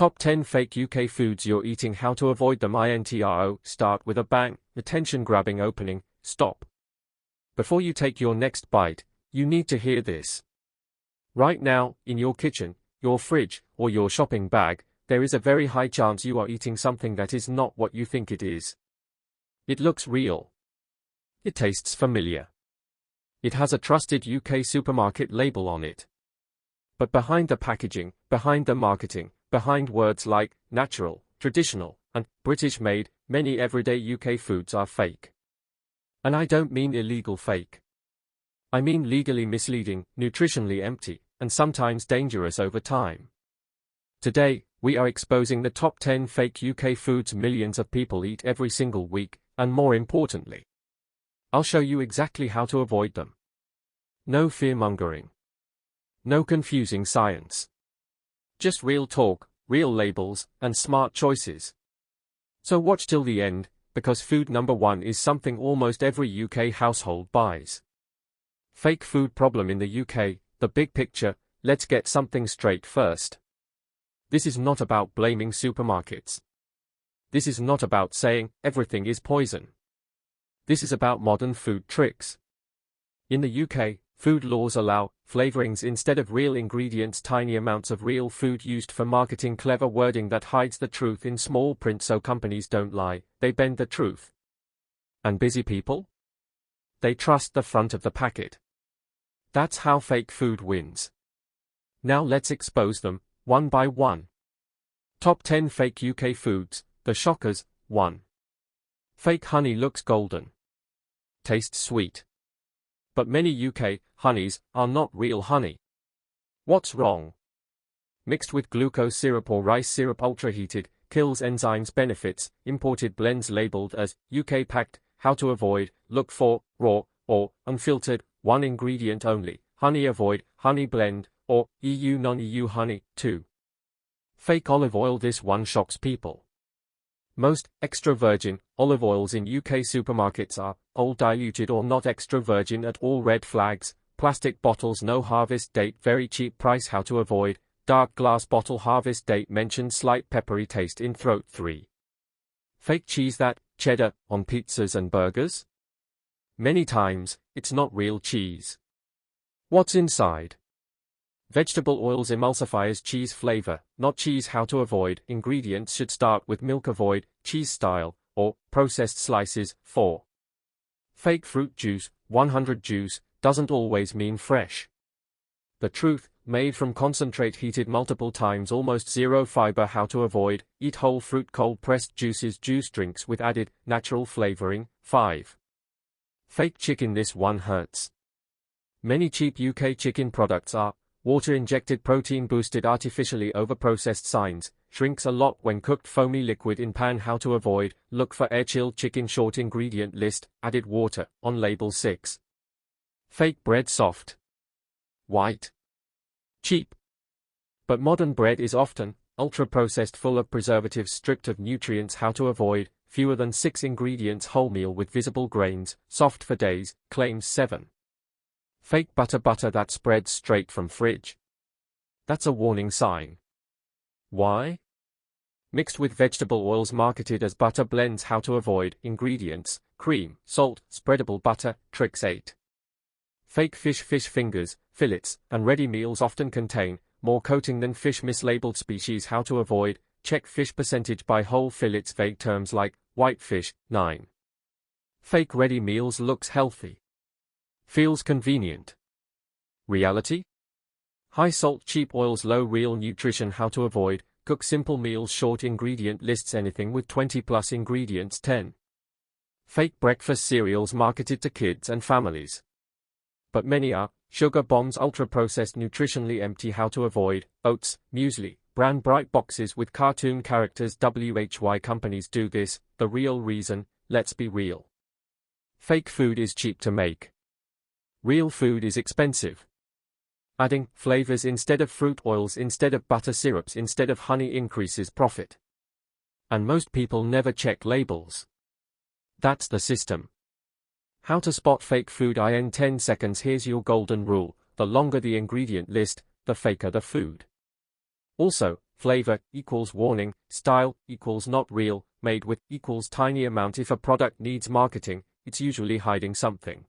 Top 10 fake UK foods you're eating, how to avoid them. Intro. Start with a bang, attention-grabbing opening, stop. Before you take your next bite, you need to hear this. Right now, in your kitchen, your fridge, or your shopping bag, there is a very high chance you are eating something that is not what you think it is. It looks real. It tastes familiar. It has a trusted UK supermarket label on it. But behind the packaging, behind the marketing, behind words like natural, traditional, and British-made, many everyday UK foods are fake. And I don't mean illegal fake. I mean legally misleading, nutritionally empty, and sometimes dangerous over time. Today, we are exposing the top 10 fake UK foods millions of people eat every single week, and more importantly, I'll show you exactly how to avoid them. No fear-mongering. No confusing science. Just real talk, real labels, and smart choices. So watch till the end, because food number 1 is something almost every UK household buys. Fake food problem in the UK, the big picture. Let's get something straight first. This is not about blaming supermarkets. This is not about saying everything is poison. This is about modern food tricks. In the UK, food laws allow flavorings instead of real ingredients, tiny amounts of real food used for marketing, clever wording that hides the truth in small print so companies don't lie, they bend the truth. And busy people? They trust the front of the packet. That's how fake food wins. Now let's expose them, one by one. Top 10 fake UK foods, the shockers. 1. Fake honey looks golden. Tastes sweet. But many UK honeys are not real honey. What's wrong? Mixed with glucose syrup or rice syrup, ultra-heated, kills enzymes. Benefits, imported blends labeled as UK packed. How to avoid, look for raw or unfiltered, 1 ingredient only, honey. Avoid honey blend or EU non-EU honey. 2. Fake olive oil. This one shocks people. Most extra virgin olive oils in UK supermarkets are old, diluted, or not extra virgin at all. Red flags, plastic bottles, no harvest date, very cheap price. How to avoid, dark glass bottle, harvest date mentioned, slight peppery taste in throat. 3. Fake cheese, that cheddar on pizzas and burgers. Many times, it's not real cheese. What's inside? Vegetable oils, emulsifiers, cheese flavor, not cheese. How to avoid, ingredients should start with milk. Avoid cheese style or processed slices. 4. Fake fruit juice, 100 juice, doesn't always mean fresh. The truth, made from concentrate, heated multiple times, almost zero fiber. How to avoid, eat whole fruit, cold pressed juices, juice drinks with added natural flavoring. 5. Fake chicken. This one hurts. Many cheap UK chicken products are water-injected, protein-boosted, artificially overprocessed. Signs, shrinks a lot when cooked, foamy liquid in pan. How to avoid, look for air-chilled chicken. Short ingredient list, added water, on label. 6. Fake bread, soft, white, cheap. But modern bread is often ultra-processed, full of preservatives, stripped of nutrients. How to avoid, fewer than 6 ingredients, wholemeal with visible grains, soft for days, claims. 7. Fake butter, that spreads straight from fridge. That's a warning sign. Why? Mixed with vegetable oils, marketed as butter blends. How to avoid, ingredients, cream, salt, spreadable butter. Tricks. 8. Fake fish fingers, fillets, and ready meals often contain more coating than fish. Mislabeled species. How to avoid, check fish percentage by whole fillets. Vague terms like white fish. 9. Fake ready meals, looks healthy, feels convenient. Reality? High salt, cheap oils, low real nutrition. How to avoid, cook simple meals. Short ingredient lists, anything with 20+ ingredients. 10. Fake breakfast cereals, marketed to kids and families. But many are sugar bombs, ultra-processed, nutritionally empty. How to avoid, oats, muesli, brand bright boxes with cartoon characters. Why companies do this, the real reason, let's be real. Fake food is cheap to make. Real food is expensive. Adding flavors instead of fruit, oils instead of butter, syrups instead of honey increases profit. And most people never check labels. That's the system. How to spot fake food in 10 seconds. Here's your golden rule: the longer the ingredient list, the faker the food. Also, flavor equals warning, style equals not real, made with equals tiny amount. If a product needs marketing, it's usually hiding something.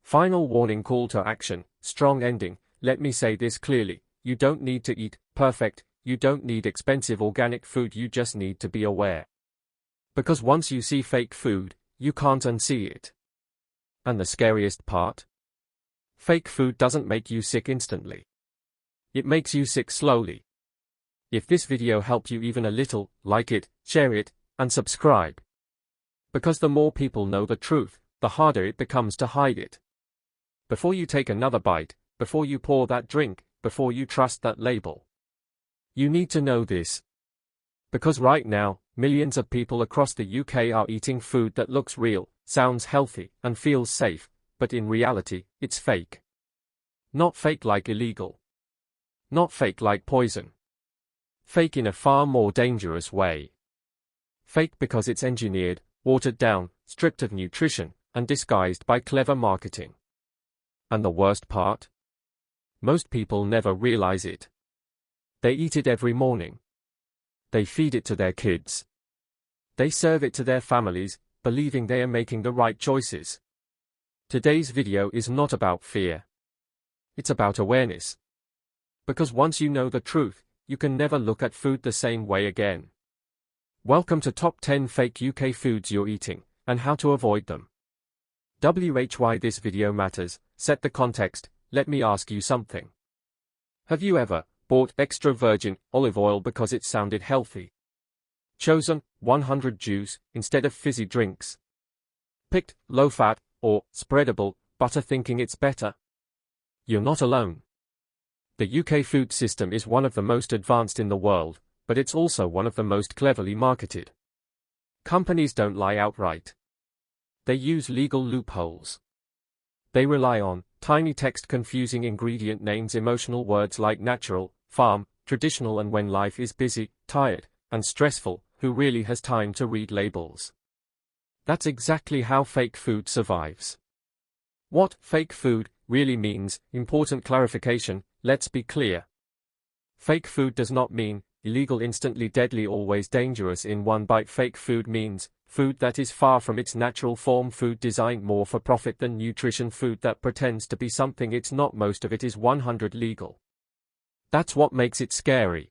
Final warning, call to action, strong ending. Let me say this clearly. You don't need to eat perfect, you don't need expensive organic food, you just need to be aware. Because once you see fake food, you can't unsee it. And the scariest part? Fake food doesn't make you sick instantly. It makes you sick slowly. If this video helped you even a little, like it, share it, and subscribe. Because the more people know the truth, the harder it becomes to hide it. Before you take another bite, before you pour that drink, before you trust that label, you need to know this. Because right now, millions of people across the UK are eating food that looks real, sounds healthy, and feels safe, but in reality, it's fake. Not fake like illegal. Not fake like poison. Fake in a far more dangerous way. Fake because it's engineered, watered down, stripped of nutrition, and disguised by clever marketing. And the worst part? Most people never realize it. They eat it every morning. They feed it to their kids. They serve it to their families, believing they are making the right choices. Today's video is not about fear. It's about awareness. Because once you know the truth, you can never look at food the same way again. Welcome to Top 10 Fake UK Foods You're Eating, and How to Avoid Them. Why this video matters, set the context. Let me ask you something. Have you ever bought extra virgin olive oil because it sounded healthy? Chosen 100 juice instead of fizzy drinks? Picked low-fat or spreadable butter thinking it's better? You're not alone. The UK food system is one of the most advanced in the world, but it's also one of the most cleverly marketed. Companies don't lie outright. They use legal loopholes. They rely on tiny text, confusing ingredient names, emotional words like natural, farm, traditional, and when life is busy, tired, and stressful, who really has time to read labels? That's exactly how fake food survives. What fake food really means, important clarification, let's be clear. Fake food does not mean illegal, instantly deadly, always dangerous in one bite. Fake food means food that is far from its natural form, food designed more for profit than nutrition, food that pretends to be something it's not. Most of it is 100% legal. That's what makes it scary.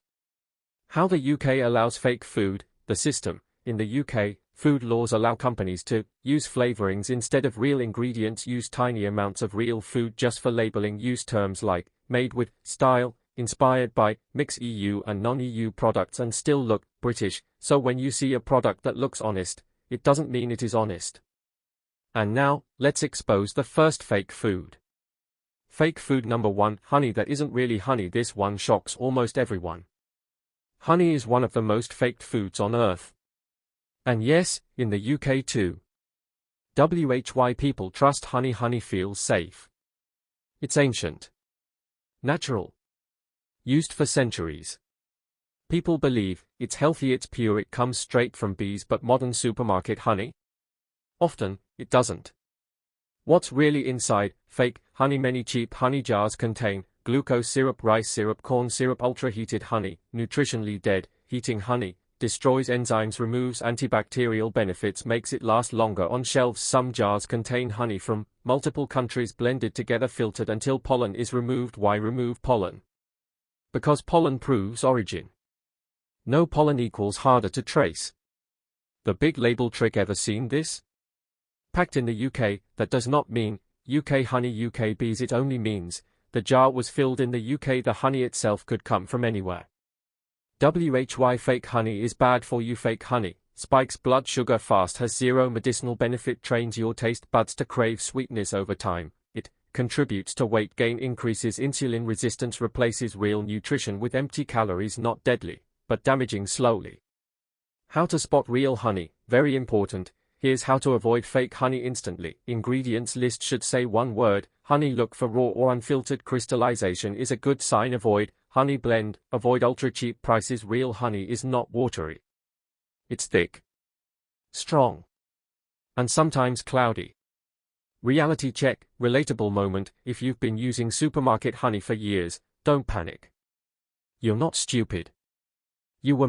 How the UK allows fake food. The system. In the UK, food laws allow companies to use flavorings instead of real ingredients, use tiny amounts of real food just for labeling, use terms like made with, style, inspired by, mix EU and non-EU products, and still look British. So when you see a product that looks honest, it doesn't mean it is honest. And now, let's expose the first fake food. Fake food number 1, honey that isn't really honey. This one shocks almost everyone. Honey is one of the most faked foods on earth. And yes, in the UK too. Why people trust honey? Honey feels safe. It's ancient. Natural. Used for centuries. People believe it's healthy, it's pure, it comes straight from bees, but modern supermarket honey? Often, it doesn't. What's really inside? Fake honey. Many cheap honey jars contain glucose syrup, rice syrup, corn syrup, ultra-heated honey, nutritionally dead. Heating honey destroys enzymes, removes antibacterial benefits, makes it last longer on shelves. Some jars contain honey from multiple countries blended together, filtered until pollen is removed. Why remove pollen? Because pollen proves origin. No pollen equals harder to trace. The big label trick. Ever seen this? Packed in the UK, that does not mean UK honey, UK bees. It only means the jar was filled in the UK. The honey itself could come from anywhere. Why fake honey is bad for you? Fake honey spikes blood sugar fast, has zero medicinal benefit, trains your taste buds to crave sweetness over time. It contributes to weight gain, increases insulin resistance, replaces real nutrition with empty calories. Not deadly, but damaging slowly. How to spot real honey? Very important. Here's how to avoid fake honey instantly. Ingredients list should say one word: honey. Look for raw or unfiltered. Crystallization is a good sign. Avoid honey blend. Avoid ultra cheap prices. Real honey is not watery. It's thick, strong, and sometimes cloudy. Reality check. Relatable moment. If you've been using supermarket honey for years, don't panic. You're not stupid. You were